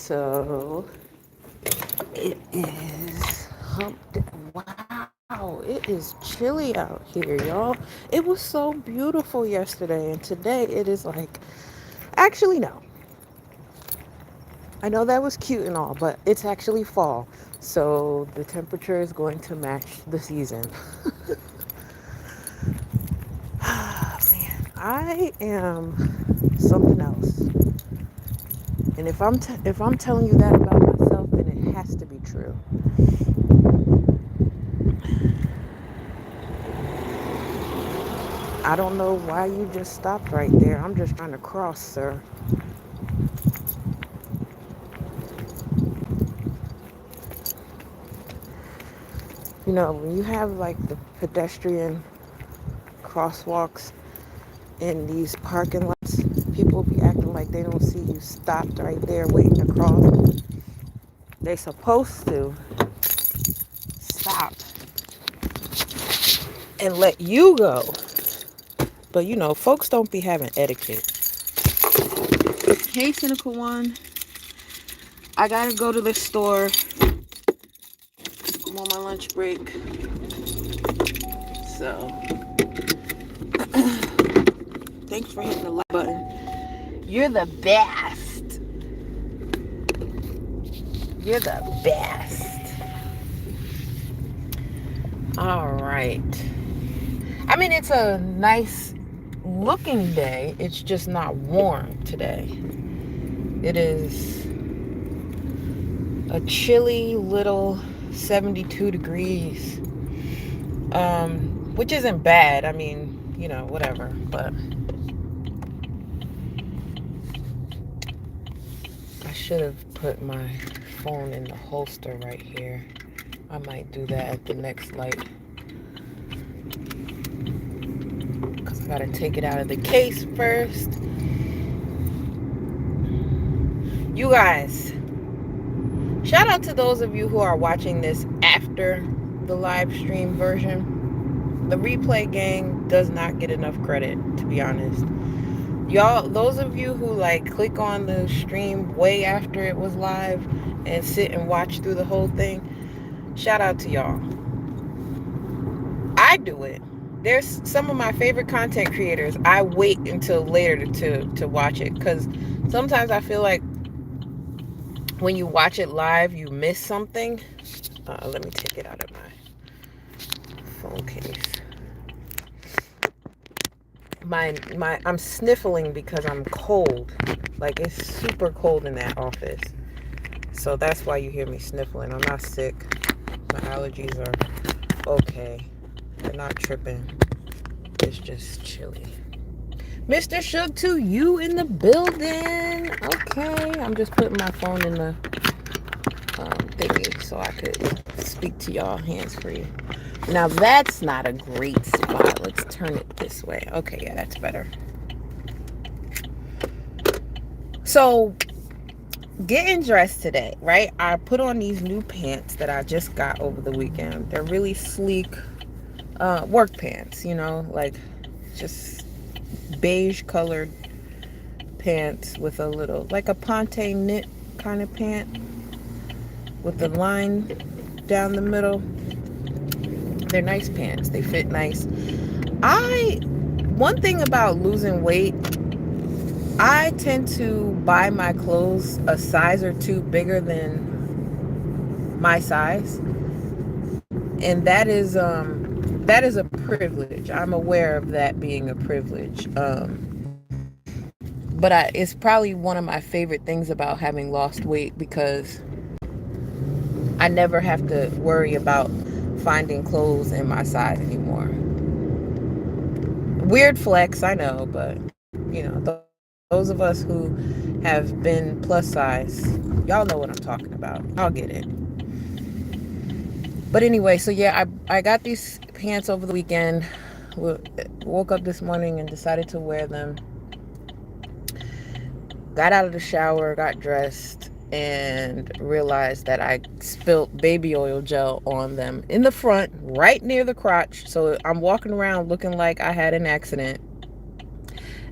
So it is hump day. Wow, it is chilly out here, y'all. It was so beautiful yesterday, and today it is like, actually, no. I know that was cute and all, but it's actually fall. So the temperature is going to match the season. Man, I am something else. And if I'm telling you that about myself, then it has to be true. I don't know why you just stopped right there. I'm just trying to cross, sir. You know, when you have like the pedestrian crosswalks in these parking lots, people be acting like they don't see you stopped right there waiting to cross. They supposed to stop and let you go. But you know, folks don't be having etiquette. Hey, cynical one. I gotta go to the store. I'm on my lunch break. So, thanks for hitting the like button. You're the best. You're the best. All right. I mean, it's a nice looking day. It's just not warm today. It is a chilly little 72 degrees, which isn't bad. I mean, you know, whatever. But I should have put my phone in the holster right here. I might do that at the next light. Because I got to take it out of the case first. You guys, shout out to those of you who are watching this after the live stream version. The replay gang does not get enough credit, to be honest. Y'all, those of you who like click on the stream way after it was live and sit and watch through the whole thing, shout out to y'all. I do it. There's some of my favorite content creators. I wait until later to watch it, because sometimes I feel like when you watch it live, you miss something. Let me take it out of my phone case. I'm sniffling because I'm cold. Like, it's super cold in that office. So that's why you hear me sniffling. I'm not sick. My allergies are okay. They're not tripping. It's just chilly. Mr. Shook 2, you in the building. Okay. I'm just putting my phone in the thingy so I could speak to y'all hands free. Now that's not a great spot. Let's turn it this way. Okay, yeah, that's better. So, getting dressed today, right? I put on these new pants that I just got over the weekend. They're really sleek work pants, you know, like just beige colored pants with a little, like a ponte knit kind of pant with the line down the middle. They're nice pants. They fit nice. One thing about losing weight, I tend to buy my clothes a size or two bigger than my size. And that is a privilege. I'm aware of that being a privilege. But it's probably one of my favorite things about having lost weight, because I never have to worry about finding clothes in my size anymore. Weird flex, I know, but you know, those of us who have been plus size, y'all know what I'm talking about. I'll get it. But anyway, so yeah, I got these pants over the weekend. Woke up this morning and decided to wear them. Got out of the shower, got dressed, and realized that I spilt baby oil gel on them in the front, right near the crotch. So I'm walking around looking like I had an accident.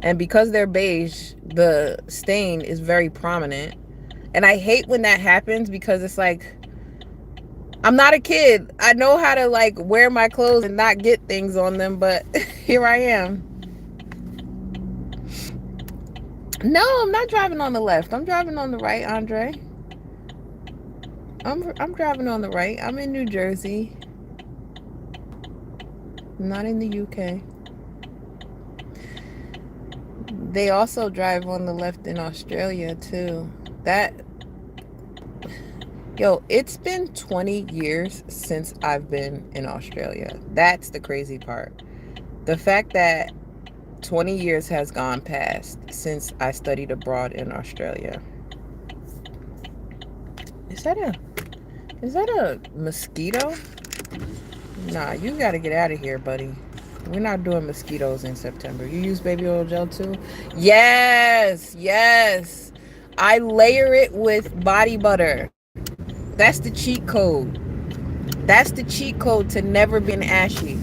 And because they're beige, the stain is very prominent. And I hate when that happens because it's like, I'm not a kid. I know how to like wear my clothes and not get things on them, but here I am. No, I'm not driving on the left. I'm driving on the right, Andre. I'm driving on the right. I'm in New Jersey. I'm not in the UK. They also drive on the left in Australia too. Yo, it's been 20 years since I've been in Australia. That's the crazy part. The fact that 20 years has gone past since I studied abroad in Australia. Is that a mosquito? Nah, you gotta get out of here, buddy. We're not doing mosquitoes in September. You use baby oil gel too? Yes, yes. I layer it with body butter. That's the cheat code. That's the cheat code to never being ashy.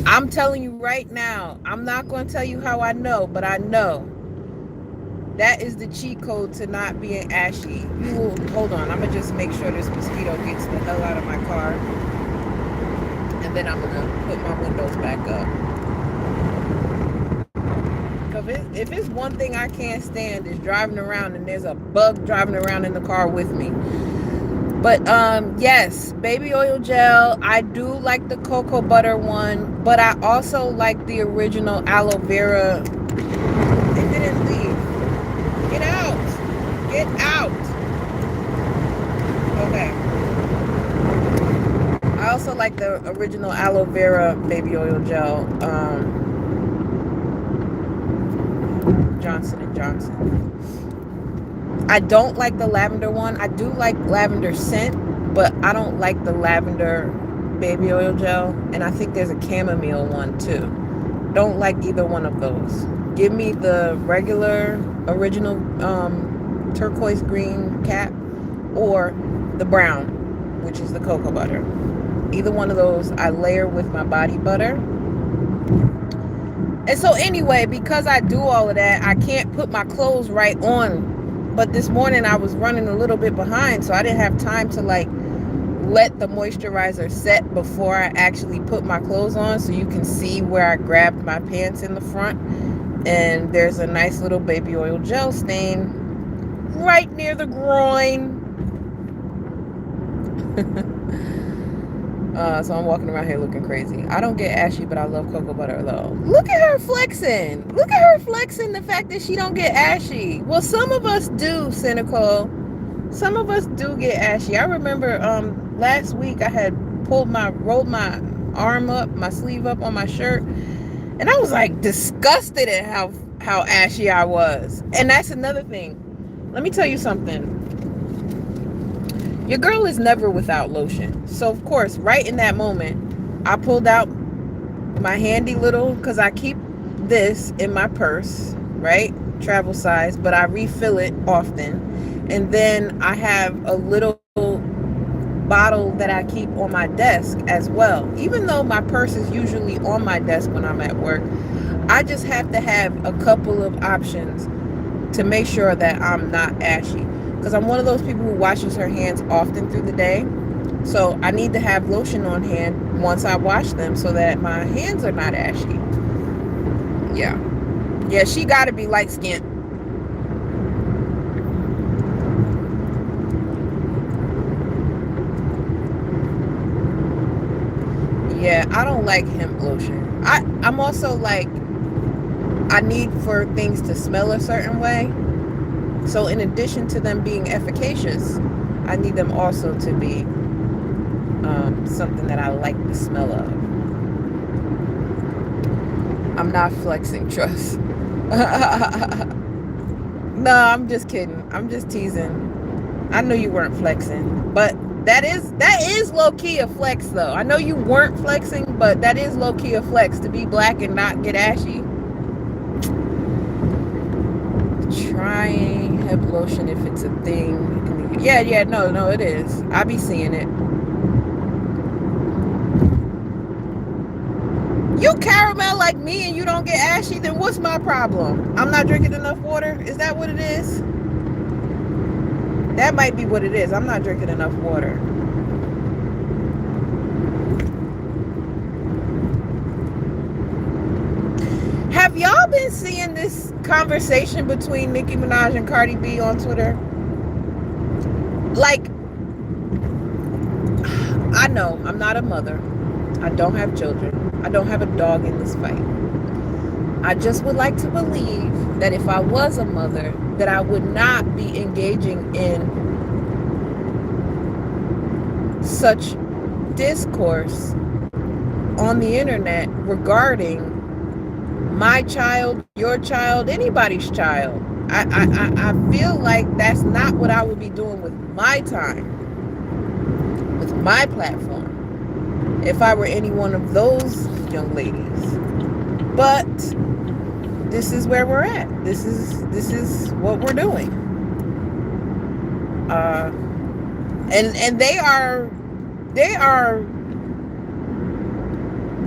I'm telling you right now, I'm not going to tell you how I know, but I know. That is the cheat code to not being ashy. You will, hold on, I'm going to just make sure this mosquito gets the hell out of my car. And then I'm going to put my windows back up. If it's one thing I can't stand is driving around and there's a bug driving around in the car with me. But yes, baby oil gel. I do like the cocoa butter one, but I also like the original aloe vera. It didn't leave. Get out. Get out. Okay. I also like the original aloe vera baby oil gel. Johnson & Johnson. I don't like the lavender one. I do like lavender scent, but I don't like the lavender baby oil gel. And I think there's a chamomile one too. Don't like either one of those. Give me the regular original turquoise green cap or the brown, which is the cocoa butter. Either one of those I layer with my body butter. And so anyway, because I do all of that, I can't put my clothes right on. But this morning I was running a little bit behind, so I didn't have time to like let the moisturizer set before I actually put my clothes on. So you can see where I grabbed my pants in the front. And there's a nice little baby oil gel stain right near the groin. So I'm walking around here looking crazy. I don't get ashy, but I love cocoa butter though. Look at her flexing. Look at her flexing the fact that she don't get ashy. Well, some of us do, cynical. Some of us do get ashy. I remember last week I had rolled my arm up, my sleeve up on my shirt, and I was like disgusted at how ashy I was. And that's another thing. Let me tell you something. Your girl is never without lotion. So, of course, right in that moment, I pulled out my handy little, because I keep this in my purse, right? Travel size, but I refill it often. And then I have a little bottle that I keep on my desk as well. Even though my purse is usually on my desk when I'm at work, I just have to have a couple of options to make sure that I'm not ashy. Because I'm one of those people who washes her hands often through the day. So I need to have lotion on hand once I wash them so that my hands are not ashy. Yeah. Yeah, she got to be light-skinned. Yeah, I don't like hemp lotion. I'm also like, I need for things to smell a certain way. So in addition to them being efficacious, I need them also to be something that I like the smell of. I'm not flexing, trust. No, I'm just kidding. I'm just teasing. I know you weren't flexing, but that is low-key a flex though. I know you weren't flexing, but that is low-key a flex to be black and not get ashy. Trying hemp lotion if it's a thing. Yeah, no, it is. I be seeing it. You caramel like me and you don't get ashy, then what's my problem? I'm not drinking enough water? Is that what it is? That might be what it is. I'm not drinking enough water. Have y'all been seeing this conversation between Nicki Minaj and Cardi B on Twitter? Like, I know I'm not a mother. I don't have children. I don't have a dog in this fight. I just would like to believe that if I was a mother, that I would not be engaging in such discourse on the internet regarding my child, your child, anybody's child. I feel like that's not what I would be doing with my time, with my platform, if I were any one of those young ladies. But this is where we're at. This is what we're doing. And they are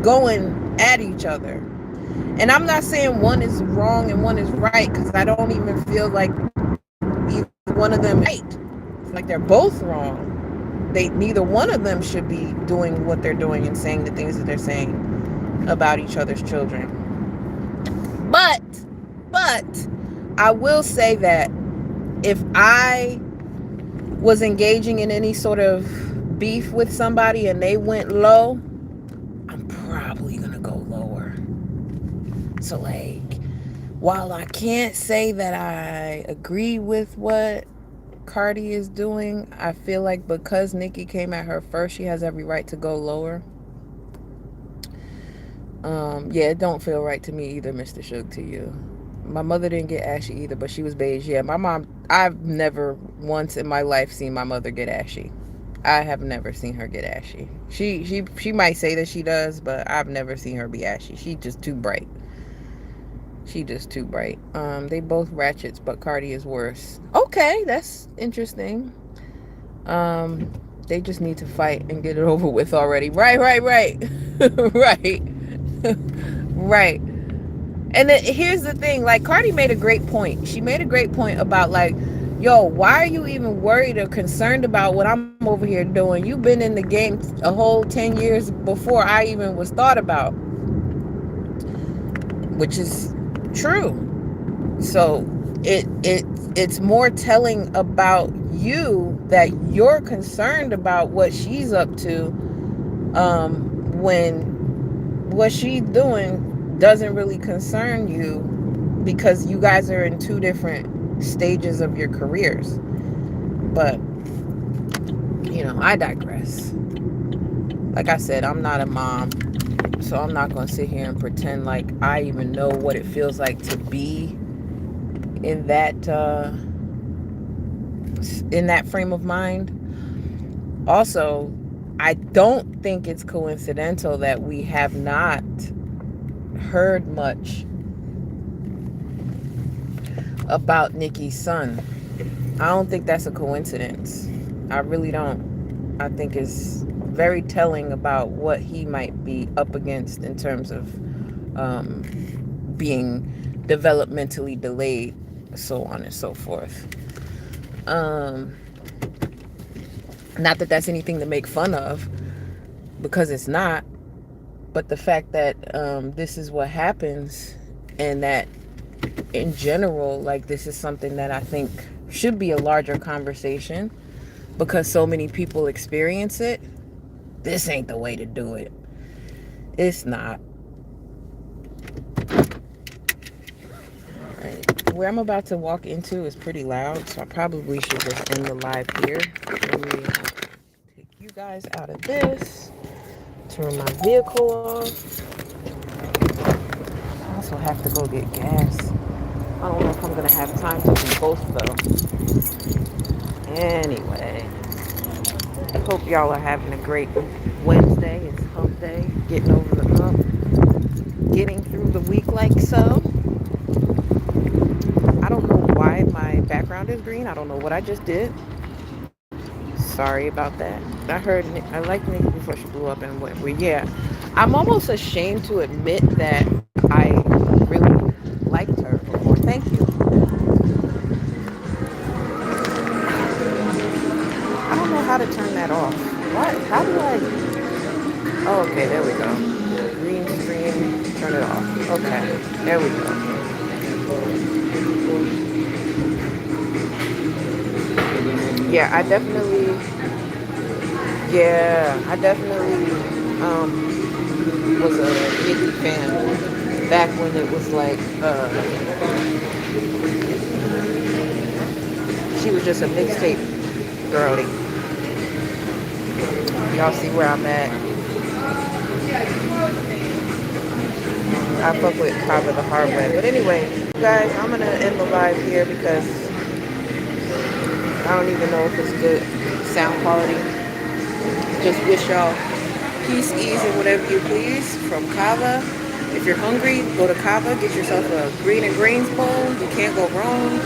going at each other. And I'm not saying one is wrong and one is right, because I don't even feel like either one of them is right. It's like they're both wrong. Neither one of them should be doing what they're doing and saying the things that they're saying about each other's children. But I will say that if I was engaging in any sort of beef with somebody and they went low, I'm probably gonna go lower. So, like, while I can't say that I agree with what Cardi is doing, I feel like because Nicki came at her first, she has every right to go lower. Yeah, it don't feel right to me either, Mr. Suge, to you. My mother didn't get ashy either, but she was beige. Yeah, my mom, I've never once in my life seen my mother get ashy. I have never seen her get ashy. She might say that she does, but I've never seen her be ashy. She's just too bright. They both ratchets, but Cardi is worse. Okay, that's interesting. They just need to fight and get it over with already. Right. Right. Right. And here's the thing, like, Cardi made a great point. She made a great point about, like, yo, why are you even worried or concerned about what I'm over here doing? You've been in the game a whole 10 years before I even was thought about. Which is true. So it's more telling about you that you're concerned about what she's up to, when what she's doing doesn't really concern you, because you guys are in two different stages of your careers. But I digress. Like I said, I'm not a mom, so I'm not going to sit here and pretend like I even know what it feels like to be in that frame of mind. Also, I don't think it's coincidental that we have not heard much about Nicki's son. I don't think that's a coincidence. I really don't. I think it's very telling about what he might be up against in terms of being developmentally delayed, so on and so forth. Not that that's anything to make fun of, because it's not. But the fact that this is what happens, and that in general, like, this is something that I think should be a larger conversation, because so many people experience it. This ain't the way to do it. It's not. Right. Where I'm about to walk into is pretty loud, so I probably should just end the live here. Let me take you guys out of this. Turn my vehicle off. I also have to go get gas. I don't know if I'm going to have time to do both, though. Anyway, I hope y'all are having a great Wednesday. It's hump day. Getting over the hump. Getting through the week like so. I don't know why my background is green. I don't know what I just did. Sorry about that. I liked Nicki before she blew up and went. Yeah, I'm almost ashamed to admit that I really liked her before. Thank you. how to turn that off. What? How do I? Oh, okay, there we go. Green screen, turn it off. Okay, there we go. Yeah, I definitely was a Nicki fan back when it was like, she was just a mixtape girlie. Y'all see where I'm at? I fuck with Kava the hard way. But anyway, guys, I'm gonna end the live here because I don't even know if it's good sound quality. Just wish y'all peace, ease, and whatever you please from Kava. If you're hungry, go to Kava, get yourself a green and greens bowl. You can't go wrong.